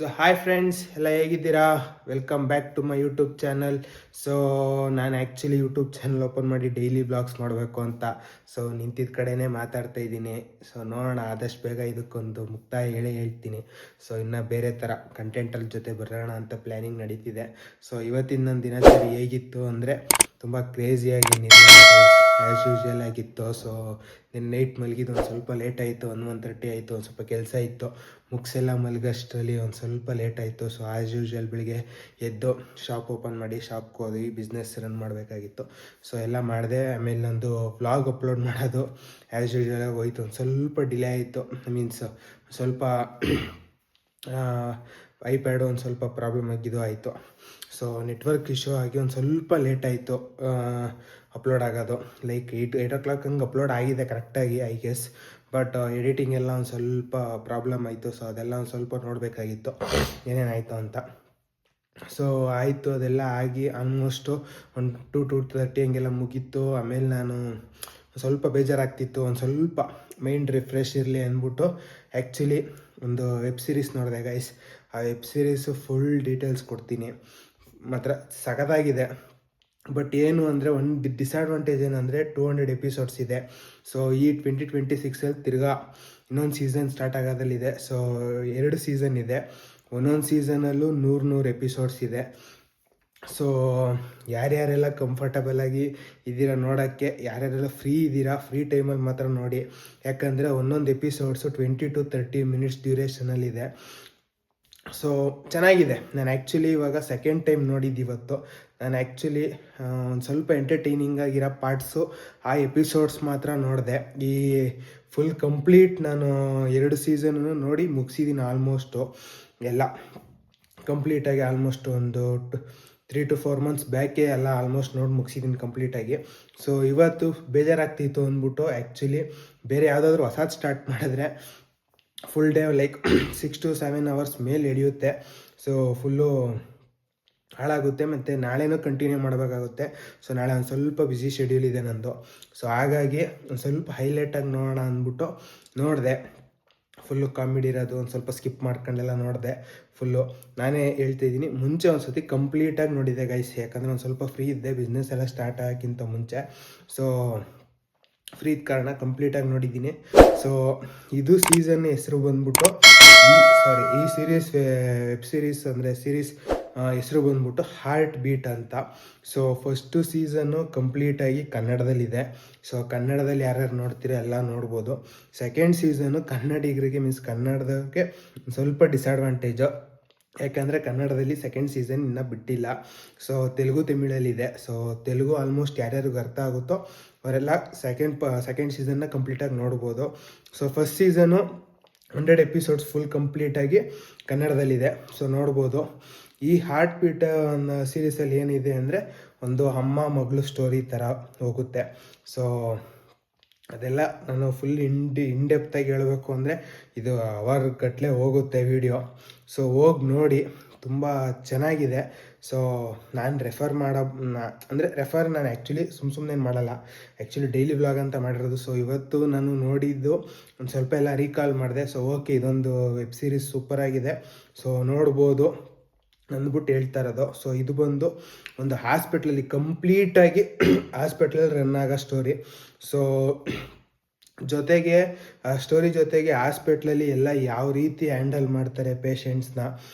So hi friends, ಎಲ್ಲ ಹೇಗಿದ್ದೀರಾ? Welcome back to my YouTube channel. So ನಾನು actually YouTube channel open ಮಾಡಿ daily blogs ಮಾಡಬೇಕು ಅಂತ ನಿಂತಿದ್ದ ಕಡೆನೇ ಮಾತಾಡ್ತಾ ಇದ್ದೀನಿ. ನೋಡೋಣ, ಆದಷ್ಟು ಬೇಗ ಇದಕ್ಕೊಂದು ಮುಕ್ತಾಯ ಹೇಳ್ತೀನಿ. ಇನ್ನು ಬೇರೆ ಥರ ಕಂಟೆಂಟಲ್ಲಿ ಜೊತೆ ಬರೋಣ ಅಂತ ಪ್ಲ್ಯಾನಿಂಗ್ ನಡೀತಿದೆ. ಇವತ್ತಿನ ನನ್ನ ದಿನಚರಿ ಹೇಗಿತ್ತು ಅಂದರೆ ತುಂಬ ಕ್ರೇಜಿಯಾಗಿ ಆ್ಯಸ್ ಯೂಶ್ವಲ್ ಆಗಿತ್ತು. ನಿನ್ನೆ ನೈಟ್ ಮಲಗಿದ್ದು ಒಂದು ಸ್ವಲ್ಪ ಲೇಟ್ ಆಯಿತು, 1:30 ಆಯಿತು. ಒಂದು ಸ್ವಲ್ಪ ಕೆಲಸ ಇತ್ತು, ಮುಗಿಸೆಲ್ಲ ಮಲಗೋಷ್ಟರಲ್ಲಿ ಒಂದು ಸ್ವಲ್ಪ ಲೇಟ್ ಆಯಿತು. ಆ್ಯಸ್ ಯೂಶ್ವಲ್ ಬೆಳಿಗ್ಗೆ ಎದ್ದು ಶಾಪ್ ಓಪನ್ ಮಾಡಿ ಶಾಪ್ಗೆ ಹೋದ್ವಿ, ಬಿಸ್ನೆಸ್ ರನ್ ಮಾಡಬೇಕಾಗಿತ್ತು. ಎಲ್ಲ ಮಾಡಿದೆ. ಆಮೇಲೆ ನಂದು ವ್ಲಾಗ್ ಅಪ್ಲೋಡ್ ಮಾಡೋದು ಆ್ಯಸ್ ಯೂಶ್ವಲಾಗಿ ಹೋಯಿತು. ಒಂದು ಸ್ವಲ್ಪ ಡಿಲೇ ಆಯಿತು. ಮೀನ್ಸ್ ಸ್ವಲ್ಪ ಐಪ್ಯಾಡು ಒಂದು ಸ್ವಲ್ಪ ಪ್ರಾಬ್ಲಮ್ ಆಗಿದ್ದು ಆಯಿತು. ನೆಟ್ವರ್ಕ್ ಇಶ್ಯೂ ಆಗಿ ಒಂದು ಸ್ವಲ್ಪ ಲೇಟ್ ಆಯಿತು ಅಪ್ಲೋಡ್ ಆಗೋದು. ಲೈಕ್ 8 o'clock ಹಂಗೆ ಅಪ್ಲೋಡ್ ಆಗಿದೆ ಕರೆಕ್ಟಾಗಿ, ಐ ಗೆಸ್. ಬಟ್ ಎಡಿಟಿಂಗ್ ಎಲ್ಲ ಒಂದು ಸ್ವಲ್ಪ ಪ್ರಾಬ್ಲಮ್ ಆಯಿತು. ಅದೆಲ್ಲ ಒಂದು ಸ್ವಲ್ಪ ನೋಡಬೇಕಾಗಿತ್ತು ಏನೇನಾಯಿತು ಅಂತ. ಆಯಿತು, ಅದೆಲ್ಲ ಆಗಿ ಆಲ್ಮೋಸ್ಟು ಒಂದು 2:30 ಹಂಗೆಲ್ಲ ಮುಗೀತು. ಆಮೇಲೆ ನಾನು ಸ್ವಲ್ಪ ಬೇಜಾರಾಗ್ತಿತ್ತು, ಒಂದು ಸ್ವಲ್ಪ ಮೈಂಡ್ ರಿಫ್ರೆಶ್ ಇರಲಿ ಅಂದ್ಬಿಟ್ಟು ಆ್ಯಕ್ಚುಲಿ ಒಂದು ವೆಬ್ ಸೀರೀಸ್ ನೋಡಿದೆ ಗೈಸ್. ಆ ವೆಬ್ ಸೀರೀಸು ಫುಲ್ ಡೀಟೇಲ್ಸ್ ಕೊಡ್ತೀನಿ. ಮಾತ್ರ ಸಖತ್ತಾಗಿದೆ. ಬಟ್ ಏನು ಅಂದರೆ ಒಂದು ಡಿಸ್ಅಡ್ವಾಂಟೇಜ್ ಏನಂದರೆ 200 ಎಪಿಸೋಡ್ಸ್ ಇದೆ. ಈ 2026 ತಿರ್ಗಾ ಇನ್ನೊಂದು ಸೀಸನ್ ಸ್ಟಾರ್ಟ್ ಆಗೋದಲ್ಲಿದೆ. 2 ಸೀಸನ್ ಇದೆ. ಒಂದೊಂದು ಸೀಸನಲ್ಲೂ 100 ಎಪಿಸೋಡ್ಸ್ ಇದೆ. ಯಾರ್ಯಾರೆಲ್ಲ ಕಂಫರ್ಟಬಲಾಗಿ ಇದ್ದೀರಾ ನೋಡೋಕ್ಕೆ, ಯಾರ್ಯಾರೆಲ್ಲ ಫ್ರೀ ಇದ್ದೀರಾ, ಫ್ರೀ ಟೈಮಲ್ಲಿ ಮಾತ್ರ ನೋಡಿ. ಯಾಕಂದರೆ ಒಂದೊಂದು ಎಪಿಸೋಡ್ಸು 20 to 30 minutes ಡ್ಯೂರೇಷನಲ್ಲಿದೆ. ಚೆನ್ನಾಗಿದೆ. ನಾನು ಆ್ಯಕ್ಚುಲಿ ಇವಾಗ ಸೆಕೆಂಡ್ ಟೈಮ್ ನೋಡಿದ್ದು. ನಾನು ಆ್ಯಕ್ಚುಲಿ ಒಂದು ಸ್ವಲ್ಪ ಎಂಟರ್ಟೈನಿಂಗ್ ಆಗಿರೋ ಪಾರ್ಟ್ಸು, ಆ ಎಪಿಸೋಡ್ಸ್ ಮಾತ್ರ ನೋಡಿದೆ. ಈ ಫುಲ್ ಕಂಪ್ಲೀಟ್ ನಾನು 2 ಸೀಸನ್ನು ನೋಡಿ ಮುಗಿಸಿದ್ದೀನಿ. ಆಲ್ಮೋಸ್ಟು ಎಲ್ಲ ಕಂಪ್ಲೀಟಾಗಿ ಆಲ್ಮೋಸ್ಟ್ ಒಂದು 3 to 4 months ಬ್ಯಾಕೇ ಎಲ್ಲ ಆಲ್ಮೋಸ್ಟ್ ನೋಡಿ ಮುಗಿಸಿದ್ದೀನಿ ಕಂಪ್ಲೀಟಾಗಿ. ಇವತ್ತು ಬೇಜಾರಾಗ್ತಿತ್ತು ಅಂದ್ಬಿಟ್ಟು ಆ್ಯಕ್ಚುಲಿ ಬೇರೆ ಯಾವುದಾದ್ರೂ ಹೊಸದು ಸ್ಟಾರ್ಟ್ ಮಾಡಿದ್ರೆ full day like 6 to 7 hours ಮೇಲೆ ಹಿಡಿಯುತ್ತೆ. ಫುಲ್ಲು ಹಾಳಾಗುತ್ತೆ. ಮತ್ತು ನಾಳೆನೂ ಕಂಟಿನ್ಯೂ ಮಾಡಬೇಕಾಗುತ್ತೆ. ನಾಳೆ ಒಂದು ಸ್ವಲ್ಪ ಬ್ಯುಸಿ ಶೆಡ್ಯೂಲ್ ಇದೆ ನಂದು. ಹಾಗಾಗಿ ಒಂದು ಸ್ವಲ್ಪ ಹೈಲೈಟಾಗಿ ನೋಡೋಣ ಅಂದ್ಬಿಟ್ಟು ನೋಡಿದೆ. ಫುಲ್ಲು ಕಾಮಿಡಿ ಇರೋದು, ಒಂದು ಸ್ವಲ್ಪ ಸ್ಕಿಪ್ ಮಾಡ್ಕೊಂಡೆಲ್ಲ ನೋಡಿದೆ. ಫುಲ್ಲು ನಾನೇ ಹೇಳ್ತಾಯಿದ್ದೀನಿ, ಮುಂಚೆ ಒಂದು ಸತಿ ಕಂಪ್ಲೀಟಾಗಿ ನೋಡಿದೆ ಗೈಸ್. ಯಾಕಂದರೆ ಒಂದು ಸ್ವಲ್ಪ ಫ್ರೀ ಇದ್ದೆ, ಬಿಸ್ನೆಸ್ ಎಲ್ಲ ಸ್ಟಾರ್ಟ್ ಆಗೋಕ್ಕಿಂತ ಮುಂಚೆ. ಫ್ರೀ ಇದ್ದ ಕಾರಣ ಕಂಪ್ಲೀಟಾಗಿ ನೋಡಿದ್ದೀನಿ. ಇದು ಸೀಸನ್ ಹೆಸರು ಬಂದ್ಬಿಟ್ಟು ಈ ಸೀರೀಸ್ ವೆಬ್ ಸೀರೀಸ್ ಅಂದರೆ ಸೀರೀಸ್ ಹೆಸರು ಬಂದ್ಬಿಟ್ಟು ಹಾರ್ಟ್ ಬೀಟ್ ಅಂತ. ಫಸ್ಟು ಸೀಸನ್ನು ಕಂಪ್ಲೀಟಾಗಿ ಕನ್ನಡದಲ್ಲಿದೆ. ಕನ್ನಡದಲ್ಲಿ ಯಾರ್ಯಾರು ನೋಡ್ತೀರೋ ಎಲ್ಲ ನೋಡ್ಬೋದು. ಸೆಕೆಂಡ್ ಸೀಸನ್ನು ಕನ್ನಡಿಗರಿಗೆ ಮೀನ್ಸ್ ಕನ್ನಡದಕ್ಕೆ ಸ್ವಲ್ಪ ಡಿಸ್ಅಡ್ವಾಂಟೇಜು. ಯಾಕಂದರೆ ಕನ್ನಡದಲ್ಲಿ ಸೆಕೆಂಡ್ ಸೀಸನ್ ಇನ್ನೂ ಬಿಟ್ಟಿಲ್ಲ. ತೆಲುಗು ತಮಿಳಲ್ಲಿದೆ. ತೆಲುಗು ಆಲ್ಮೋಸ್ಟ್ ಯಾರ್ಯಾರಿಗೆ ಅರ್ಥ ಆಗುತ್ತೋ ಅವರೆಲ್ಲ ಸೆಕೆಂಡ್ ಸೀಸನ್ನ ಕಂಪ್ಲೀಟಾಗಿ ನೋಡ್ಬೋದು. ಫಸ್ಟ್ ಸೀಸನು 100 ಎಪಿಸೋಡ್ಸ್ ಫುಲ್ ಕಂಪ್ಲೀಟಾಗಿ ಕನ್ನಡದಲ್ಲಿದೆ. ನೋಡ್ಬೋದು. ಈ ಹಾರ್ಟ್ ಬೀಟ್ ಅನ್ನೋ ಸೀರೀಸಲ್ಲಿ ಏನಿದೆ ಅಂದರೆ ಒಂದು ಅಮ್ಮ ಮಗಳು ಸ್ಟೋರಿ ಥರ ಹೋಗುತ್ತೆ. ಅದೆಲ್ಲ ನಾನು ಫುಲ್ ಇನ್ಡೆಪ್ತಾಗಿ ಹೇಳಬೇಕು ಅಂದರೆ ಇದು ಅವರ್ ಗಟ್ಟಲೆ ಹೋಗುತ್ತೆ ವಿಡಿಯೋ. ಹೋಗಿ ನೋಡಿ, ತುಂಬ ಚೆನ್ನಾಗಿದೆ. ನಾನು ರೆಫರ್ ನಾನು ಆ್ಯಕ್ಚುಲಿ ಸುಮ್ಮನೆ ಮಾಡಲ್ಲ. ಆ್ಯಕ್ಚುಲಿ ಡೈಲಿ ವ್ಲಾಗ್ ಅಂತ ಮಾಡಿರೋದು. ಇವತ್ತು ನಾನು ನೋಡಿದ್ದು ಒಂದು ಸ್ವಲ್ಪ ಎಲ್ಲ ರೀಕಾಲ್ ಮಾಡಿದೆ. ಓಕೆ, ಇದೊಂದು ವೆಬ್ ಸೀರೀಸ್ ಸೂಪರಾಗಿದೆ. ನೋಡ್ಬೋದು ಅಂದ್ಬಿಟ್ಟು ಹೇಳ್ತಾ ಇರೋದು. ಇದು ಬಂದು ಒಂದು ಹಾಸ್ಪಿಟ್ಲಲ್ಲಿ ಕಂಪ್ಲೀಟಾಗಿ ಹಾಸ್ಪಿಟ್ಲಲ್ಲಿ ರನ್ ಆಗೋ ಸ್ಟೋರಿ. ಜೊತೆಗೆ ಆ ಸ್ಟೋರಿ ಜೊತೆಗೆ ಹಾಸ್ಪಿಟ್ಲಲ್ಲಿ ಎಲ್ಲ ಯಾವ ರೀತಿ ಹ್ಯಾಂಡಲ್ ಮಾಡ್ತಾರೆ ಪೇಷಂಟ್ಸ್ನ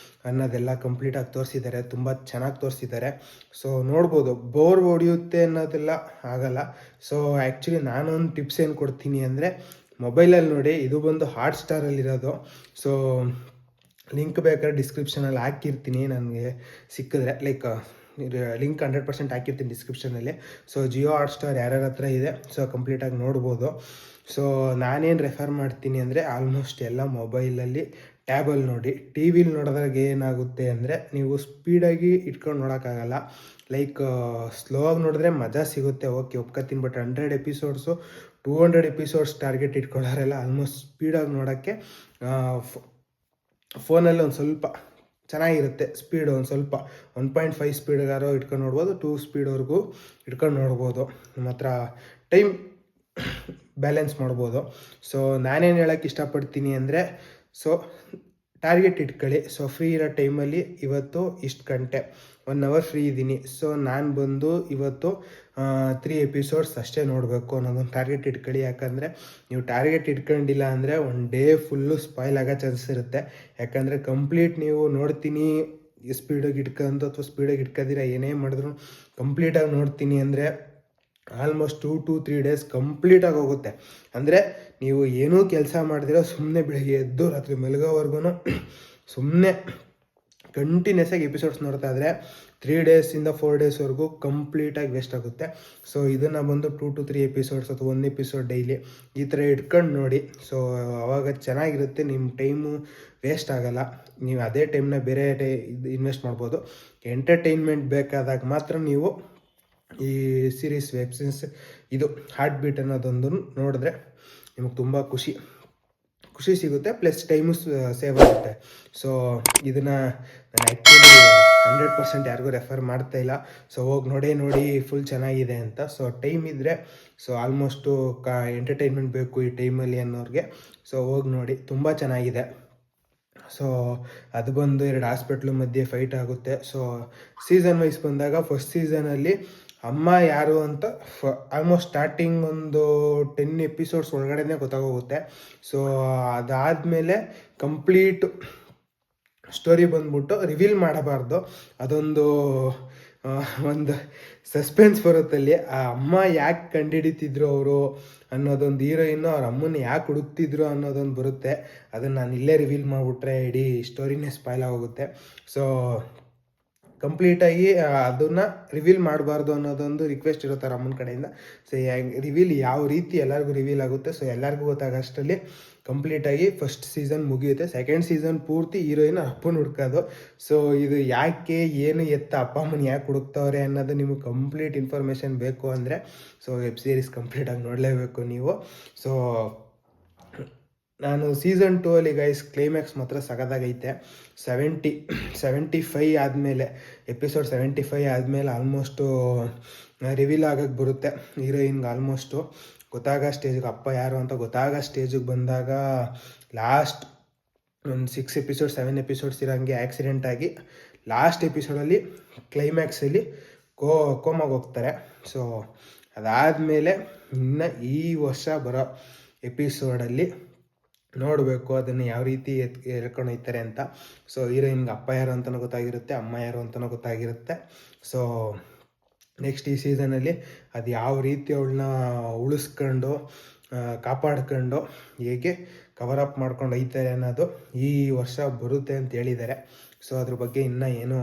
ಅನ್ನೋದೆಲ್ಲ ಕಂಪ್ಲೀಟಾಗಿ ತೋರಿಸಿದ್ದಾರೆ. ತುಂಬ ಚೆನ್ನಾಗಿ ತೋರಿಸಿದ್ದಾರೆ. ನೋಡ್ಬೋದು. ಬೋರ್ ಹೊಡೆಯುತ್ತೆ ಅನ್ನೋದೆಲ್ಲ ಆಗಲ್ಲ. ಆ್ಯಕ್ಚುಲಿ ನಾನೊಂದು ಟಿಪ್ಸ್ ಏನು ಕೊಡ್ತೀನಿ ಅಂದರೆ, ಮೊಬೈಲಲ್ಲಿ ನೋಡಿ. ಇದು ಬಂದು ಹಾಟ್ಸ್ಟಾರಲ್ಲಿರೋದು. ಲಿಂಕ್ ಬೇಕಾದ್ರೆ ಡಿಸ್ಕ್ರಿಪ್ಷನಲ್ಲಿ ಹಾಕಿರ್ತೀನಿ, ನನಗೆ ಸಿಕ್ಕಿದ್ರೆ. ಲೈಕ್ ಲಿಂಕ್ 100% ಹಾಕಿರ್ತೀನಿ ಡಿಸ್ಕ್ರಿಪ್ಷನಲ್ಲಿ. ಜಿಯೋ ಹಾಟ್ಸ್ಟಾರ್ ಯಾರ್ಯಾರ ಹತ್ರ ಇದೆ ಕಂಪ್ಲೀಟಾಗಿ ನೋಡ್ಬೋದು. ನಾನೇನು ರೆಫರ್ ಮಾಡ್ತೀನಿ ಅಂದರೆ ಆಲ್ಮೋಸ್ಟ್ ಎಲ್ಲ ಮೊಬೈಲಲ್ಲಿ ಟ್ಯಾಬಲ್ಲಿ ನೋಡಿ. ಟಿ ವಿಲಿ ನೋಡಿದಾಗ ಏನಾಗುತ್ತೆ ಅಂದರೆ ನೀವು ಸ್ಪೀಡಾಗಿ ಇಟ್ಕೊಂಡು ನೋಡೋಕ್ಕಾಗಲ್ಲ. ಲೈಕ್ ಸ್ಲೋ ಆಗಿ ನೋಡಿದ್ರೆ ಮಜಾ ಸಿಗುತ್ತೆ, ಓಕೆ ಒಪ್ಕೊತೀನಿ. ಬಟ್ 100 ಎಪಿಸೋಡ್ಸು 200 ಎಪಿಸೋಡ್ಸ್ ಟಾರ್ಗೆಟ್ ಇಟ್ಕೊಳ್ಳೋರೆಲ್ಲ ಆಲ್ಮೋಸ್ಟ್ ಸ್ಪೀಡಾಗಿ ನೋಡೋಕ್ಕೆ ಫೋನಲ್ಲಿ ಒಂದು ಸ್ವಲ್ಪ ಚೆನ್ನಾಗಿರುತ್ತೆ. ಸ್ಪೀಡು ಒಂದು ಸ್ವಲ್ಪ 1.5 ಸ್ಪೀಡ್ಗಾರೋ ಇಟ್ಕೊಂಡು ನೋಡ್ಬೋದು, 2 ಸ್ಪೀಡ್ವರೆಗೂ ಇಟ್ಕೊಂಡು ನೋಡ್ಬೋದು. ಮಾತ್ರ ಟೈಮ್ ಬ್ಯಾಲೆನ್ಸ್ ಮಾಡ್ಬೋದು. ನಾನೇನು ಹೇಳೋಕ್ಕೆ ಇಷ್ಟಪಡ್ತೀನಿ ಅಂದರೆ ಟಾರ್ಗೆಟ್ ಇಟ್ಕೊಳ್ಳಿ. ಸೊ ಫ್ರೀ ಇರೋ ಟೈಮಲ್ಲಿ ಇವತ್ತು ಇಷ್ಟು ಗಂಟೆ 1 ಅವರ್ ಫ್ರೀ ಇದ್ದೀನಿ, ಸೊ ನಾನು ಬಂದು ಇವತ್ತು 3 ಎಪಿಸೋಡ್ಸ್ ಅಷ್ಟೇ ನೋಡಬೇಕು ಅನ್ನೋದೊಂದು ಟಾರ್ಗೆಟ್ ಇಟ್ಕೊಳ್ಳಿ. ಯಾಕಂದರೆ ನೀವು ಟಾರ್ಗೆಟ್ ಇಟ್ಕೊಂಡಿಲ್ಲ ಅಂದರೆ ಒನ್ ಡೇ ಫುಲ್ಲು ಸ್ಪಾಯ್ಲ್ ಆಗೋ ಚಾನ್ಸಸ್ ಇರುತ್ತೆ. ಯಾಕಂದರೆ ಕಂಪ್ಲೀಟ್ ನೀವು ನೋಡ್ತೀನಿ ಸ್ಪೀಡಾಗಿ ಇಟ್ಕೊಂಡು ಅಥವಾ ಸ್ಪೀಡಾಗಿ ಇಟ್ಕೊಂಡಿರ ಏನೇ ಮಾಡಿದ್ರು ಕಂಪ್ಲೀಟಾಗಿ ನೋಡ್ತೀನಿ ಅಂದರೆ ಆಲ್ಮೋಸ್ಟ್ 2 to 3 ಡೇಸ್ ಕಂಪ್ಲೀಟಾಗಿ ಹೋಗುತ್ತೆ. ಅಂದರೆ ನೀವು ಏನೂ ಕೆಲಸ ಮಾಡಿದಿರೋ ಸುಮ್ಮನೆ ಬೆಳಗ್ಗೆ ಎದ್ದು ರಾತ್ರಿ ಮಲಗೋವರೆಗೂ ಸುಮ್ಮನೆ ಕಂಟಿನ್ಯೂಸ್ ಆಗಿ ಎಪಿಸೋಡ್ಸ್ ನೋಡ್ತಾ ಇದ್ದರೆ 3 ಡೇಸಿಂದ 4 ಡೇಸ್ವರೆಗೂ ಕಂಪ್ಲೀಟಾಗಿ ವೇಸ್ಟ್ ಆಗುತ್ತೆ. ಸೊ ಇದನ್ನು ಬಂದು 2 to 3 ಎಪಿಸೋಡ್ಸ್ ಅಥವಾ 1 ಎಪಿಸೋಡ್ ಡೈಲಿ ಈ ಥರ ಇಟ್ಕೊಂಡು ನೋಡಿ. ಸೊ ಆವಾಗ ಚೆನ್ನಾಗಿರುತ್ತೆ, ನಿಮ್ಮ ಟೈಮು ವೇಸ್ಟ್ ಆಗೋಲ್ಲ. ನೀವು ಅದೇ ಟೈಮ್ನ ಬೇರೆ ಇನ್ವೆಸ್ಟ್ ಮಾಡ್ಬೋದು. ಎಂಟರ್ಟೈನ್ಮೆಂಟ್ ಬೇಕಾದಾಗ ಮಾತ್ರ ನೀವು ಈ ಸೀರೀಸ್ ವೆಬ್ ಸೀರೀಸ್ ಇದು ಹಾರ್ಟ್ ಬೀಟ್ ಅನ್ನೋದೊಂದು ನೋಡಿದ್ರೆ ನಿಮಗೆ ತುಂಬ ಖುಷಿ ಸಿಗುತ್ತೆ, ಪ್ಲಸ್ ಟೈಮು ಸೇವ್ ಆಗುತ್ತೆ. ಸೊ ಇದನ್ನು ನಾನು ಆ್ಯಕ್ಚುಲಿ 100% ಯಾರಿಗೂ ರೆಫರ್ ಮಾಡ್ತಾ ಇಲ್ಲ. ಸೊ ಹೋಗಿ ನೋಡಿ ಫುಲ್ ಚೆನ್ನಾಗಿದೆ ಅಂತ. ಸೊ ಟೈಮ್ ಇದ್ದರೆ ಸೊ ಆಲ್ಮೋಸ್ಟು ಎಂಟರ್ಟೈನ್ಮೆಂಟ್ ಬೇಕು ಈ ಟೈಮಲ್ಲಿ ಅನ್ನೋರಿಗೆ ಸೊ ಹೋಗಿ ನೋಡಿ, ತುಂಬ ಚೆನ್ನಾಗಿದೆ. ಸೊ ಅದು ಬಂದು 2 ಹಾಸ್ಪಿಟ್ಲು ಮಧ್ಯೆ ಫೈಟ್ ಆಗುತ್ತೆ. ಸೊ ಸೀಸನ್ ವೈಸ್ ಬಂದಾಗ ಫಸ್ಟ್ ಸೀಸನಲ್ಲಿ ಅಮ್ಮ ಯಾರು ಅಂತ ಆಲ್ಮೋಸ್ಟ್ ಸ್ಟಾರ್ಟಿಂಗ್ ಒಂದು 10 ಎಪಿಸೋಡ್ಸ್ ಒಳಗಡೆನೇ ಗೊತ್ತಾಗೋಗುತ್ತೆ. ಸೊ ಅದಾದಮೇಲೆ ಕಂಪ್ಲೀಟ್ ಸ್ಟೋರಿ ಬಂದ್ಬಿಟ್ಟು ರಿವೀಲ್ ಮಾಡಬಾರ್ದು, ಅದೊಂದು ಒಂದು ಸಸ್ಪೆನ್ಸ್ ಬರುತ್ತಲ್ಲಿ. ಆ ಅಮ್ಮ ಯಾಕೆ ಕಂಡುಹಿಡಿತಿದ್ರು ಅವರು ಅನ್ನೋದೊಂದು ಹೀರೋಯಿನ್ನು ಅವ್ರ ಅಮ್ಮನ ಯಾಕೆ ಹುಡುಕ್ತಿದ್ರು ಅನ್ನೋದೊಂದು ಬರುತ್ತೆ. ಅದನ್ನು ನಾನು ಇಲ್ಲೇ ರಿವೀಲ್ ಮಾಡಿಬಿಟ್ರೆ ಇಡೀ ಸ್ಟೋರಿನೇ ಸ್ಪಾಯ್ಲ್ ಆಗೋಗುತ್ತೆ. ಸೊ ಕಂಪ್ಲೀಟಾಗಿ ಅದನ್ನು ರಿವೀಲ್ ಮಾಡಬಾರ್ದು ಅನ್ನೋದೊಂದು ರಿಕ್ವೆಸ್ಟ್ ಇರುತ್ತೆ ಅವ್ರ ಅಮ್ಮನ ಕಡೆಯಿಂದ. ಸೊ ರಿವೀಲ್ ಯಾವ ರೀತಿ ಎಲ್ಲರಿಗೂ ರಿವೀಲ್ ಆಗುತ್ತೆ, ಸೊ ಎಲ್ಲರಿಗೂ ಗೊತ್ತಾಗೋಷ್ಟರಲ್ಲಿ ಕಂಪ್ಲೀಟಾಗಿ ಫಸ್ಟ್ ಸೀಸನ್ ಮುಗಿಯುತ್ತೆ. ಸೆಕೆಂಡ್ ಸೀಸನ್ ಪೂರ್ತಿ ಹೀರೋಯಿನ್ ಅಪ್ಪನ ಹುಡ್ಕೋದು. ಸೊ ಇದು ಯಾಕೆ ಏನು ಎತ್ತ ಅಪ್ಪ ಅಮ್ಮನ ಯಾಕೆ ಹುಡುಕ್ತವ್ರೆ ಅನ್ನೋದು ನಿಮಗೆ ಕಂಪ್ಲೀಟ್ ಇನ್ಫಾರ್ಮೇಷನ್ ಬೇಕು ಅಂದರೆ ಸೊ ವೆಬ್ ಸೀರೀಸ್ ಕಂಪ್ಲೀಟಾಗಿ ನೋಡಲೇಬೇಕು ನೀವು. ಸೊ ನಾನು ಸೀಸನ್ 2 ಅಲ್ಲಿ ಗೈಸ್ ಕ್ಲೈಮ್ಯಾಕ್ಸ್ ಮಾತ್ರ ಸಗದಾಗೈತೆ. 75 ಆದಮೇಲೆ ಎಪಿಸೋಡ್ 75 ಆದಮೇಲೆ ಆಲ್ಮೋಸ್ಟು ರಿವೀಲ್ ಆಗೋಕ್ಕೆ ಬರುತ್ತೆ ಹೀರೋಯಿನ್ಗೆ. ಆಲ್ಮೋಸ್ಟು ಗೊತ್ತಾಗೋ ಸ್ಟೇಜಿಗೆ ಅಪ್ಪ ಯಾರು ಅಂತ ಗೊತ್ತಾಗೋ ಸ್ಟೇಜಿಗೆ ಬಂದಾಗ ಲಾಸ್ಟ್ ಒಂದು 6 ಎಪಿಸೋಡ್ 7 ಎಪಿಸೋಡ್ಸ್ ಇರೋಂಗೆ ಆ್ಯಕ್ಸಿಡೆಂಟ್ ಆಗಿ ಲಾಸ್ಟ್ ಎಪಿಸೋಡಲ್ಲಿ ಕ್ಲೈಮ್ಯಾಕ್ಸಲ್ಲಿ ಕೋಮಾಗಿ ಹೋಗ್ತಾರೆ. ಸೊ ಅದಾದಮೇಲೆ ಇನ್ನು ಈ ವರ್ಷ ಬರೋ ಎಪಿಸೋಡಲ್ಲಿ ನೋಡಬೇಕು ಅದನ್ನು ಯಾವ ರೀತಿ ಎಳ್ಕೊಂಡು ಹೋಗ್ತಾರೆ ಅಂತ. ಸೊ ಹೀರೋಯಿನ್ಗೆ ಅಪ್ಪ ಯಾರು ಅಂತಲೂ ಗೊತ್ತಾಗಿರುತ್ತೆ, ಅಮ್ಮ ಯಾರು ಅಂತಲೂ ಗೊತ್ತಾಗಿರುತ್ತೆ. ಸೊ ನೆಕ್ಸ್ಟ್ ಈ ಸೀಸನಲ್ಲಿ ಅದು ಯಾವ ರೀತಿ ಅವಳನ್ನ ಉಳಿಸ್ಕೊಂಡು ಕಾಪಾಡ್ಕೊಂಡು ಹೇಗೆ ಕವರ್ ಅಪ್ ಮಾಡ್ಕೊಂಡು ಹೋಗ್ತಾರೆ ಅನ್ನೋದು ಈ ವರ್ಷ ಬರುತ್ತೆ ಅಂತ ಹೇಳಿದ್ದಾರೆ. ಸೊ ಅದ್ರ ಬಗ್ಗೆ ಇನ್ನೂ ಏನು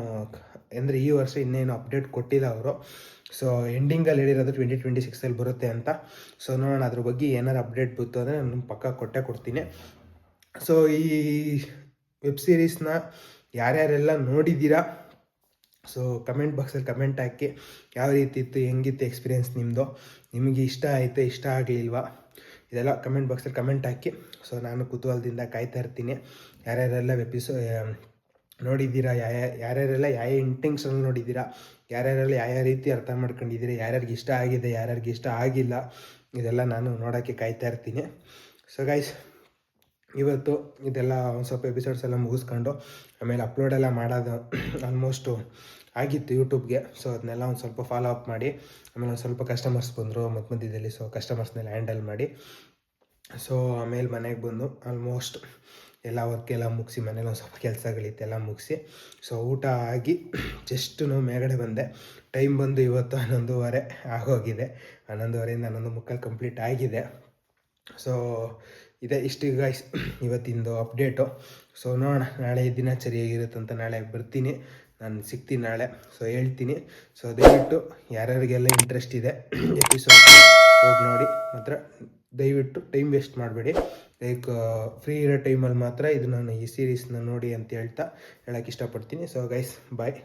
ಅಂದರೆ ಈ ವರ್ಷ ಇನ್ನೇನು ಅಪ್ಡೇಟ್ ಕೊಟ್ಟಿಲ್ಲ ಅವರು. ಸೊ ಎಂಡಿಂಗಲ್ಲಿ ಹೇಳಿರೋದು 2026 ಬರುತ್ತೆ ಅಂತ. ಸೊ ನೋಡೋಣ ಅದ್ರ ಬಗ್ಗೆ ಏನಾರು ಅಪ್ಡೇಟ್ ಬಂತು ಅಂದರೆ ನಾನು ಪಕ್ಕ ಕೊಡ್ತೀನಿ. ಸೊ ಈ ವೆಬ್ ಸೀರೀಸ್ನ ಯಾರ್ಯಾರೆಲ್ಲ ನೋಡಿದ್ದೀರಾ ಸೊ ಕಮೆಂಟ್ ಬಾಕ್ಸಲ್ಲಿ ಕಮೆಂಟ್ ಹಾಕಿ ಯಾವ ರೀತಿ ಇತ್ತು, ಹೆಂಗಿತ್ತು ಎಕ್ಸ್ಪೀರಿಯೆನ್ಸ್ ನಿಮ್ಮದು, ನಿಮಗೆ ಇಷ್ಟ ಆಯಿತು ಇಷ್ಟ ಆಗಲಿಲ್ವಾ ಇದೆಲ್ಲ ಕಮೆಂಟ್ ಬಾಕ್ಸಲ್ಲಿ ಕಮೆಂಟ್ ಹಾಕಿ. ಸೊ ನಾನು ಕುತೂಹಲದಿಂದ ಕಾಯ್ತಾ ಇರ್ತೀನಿ. ಯಾರ್ಯಾರೆಲ್ಲ ನೋಡಿದ್ದೀರಾ, ಯಾರ್ಯಾರೆಲ್ಲ ಯಾವ ಇಂಟೆನ್ಷನ್ ನೋಡಿದ್ದೀರಾ, ಯಾರ್ಯಾರೆಲ್ಲ ಯಾವ ರೀತಿ ಅರ್ಥ ಮಾಡ್ಕೊಂಡಿದ್ದೀರಾ, ಯಾರ್ಯಾರಿಗೆ ಇಷ್ಟ ಆಗಿದೆ ಯಾರ್ಯಾರಿಗೆ ಇಷ್ಟ ಆಗಿಲ್ಲ ಇದೆಲ್ಲ ನಾನು ನೋಡೋಕ್ಕೆ ಕಾಯ್ತಾ ಇರ್ತೀನಿ. ಸೊ ಗೈಸ್ ಇವತ್ತು ಇದೆಲ್ಲ ಒಂದು ಸ್ವಲ್ಪ ಎಪಿಸೋಡ್ಸ್ ಎಲ್ಲ ಮುಗಿಸ್ಕೊಂಡು ಆಮೇಲೆ ಅಪ್ಲೋಡೆಲ್ಲ ಮಾಡೋದು ಆಲ್ಮೋಸ್ಟು ಆಗಿತ್ತು ಯೂಟ್ಯೂಬ್ಗೆ. ಸೊ ಅದನ್ನೆಲ್ಲ ಒಂದು ಸ್ವಲ್ಪ ಫಾಲೋ ಅಪ್ ಮಾಡಿ ಆಮೇಲೆ ಒಂದು ಸ್ವಲ್ಪ ಕಸ್ಟಮರ್ಸ್ ಬಂದರು ಮಧ್ಯದಲ್ಲಿ. ಸೊ ಕಸ್ಟಮರ್ಸ್ನೆಲ್ಲ ಹ್ಯಾಂಡಲ್ ಮಾಡಿ ಸೊ ಆಮೇಲೆ ಮನೆಗೆ ಬಂದು ಆಲ್ಮೋಸ್ಟ್ ಎಲ್ಲ ವರ್ಕೆಲ್ಲ ಮುಗಿಸಿ ಮನೇಲಿ ಒಂದು ಸ್ವಲ್ಪ ಕೆಲಸಗಳಿತ್ತೆಲ್ಲ ಮುಗಿಸಿ ಸೊ ಊಟ ಆಗಿ ಜಸ್ಟ್ ಮೇಗಡೆ ಬಂದೆ. ಟೈಮ್ ಬಂದು ಇವತ್ತು 11:30 ಆಗೋಗಿದೆ. 11:30ಇಂದ 11:45 ಕಂಪ್ಲೀಟ್ ಆಗಿದೆ. ಸೊ ಇಷ್ಟು ಗೈಸ್ ಇವತ್ತಿಂದು ಅಪ್ಡೇಟು. ಸೊ ನೋಡೋಣ ನಾಳೆ ದಿನಚರಿ ಹೇಗಿರುತ್ತಂತ ನಾಳೆ ಬರ್ತೀನಿ, ನಾನು ಸಿಗ್ತೀನಿ ನಾಳೆ. ಸೊ ಹೇಳ್ತೀನಿ. ಸೊ ದಯವಿಟ್ಟು ಯಾರ್ಯಾರಿಗೆಲ್ಲ ಇಂಟ್ರೆಸ್ಟ್ ಇದೆ ಎಪಿಸೋಡ್ ಹೋಗಿ ನೋಡಿ, ಮಾತ್ರ ದಯವಿಟ್ಟು ಟೈಮ್ ವೇಸ್ಟ್ ಮಾಡಬೇಡಿ. ಲೈಕ್ ಫ್ರೀ ಇರೋ ಟೈಮಲ್ಲಿ ಮಾತ್ರ ಇದು ನಾನು ಈ ಸೀರೀಸ್ನ ನೋಡಿ ಅಂತ ಹೇಳೋಕ್ಕೆ ಇಷ್ಟಪಡ್ತೀನಿ. ಸೊ ಗೈಸ್ ಬಾಯ್.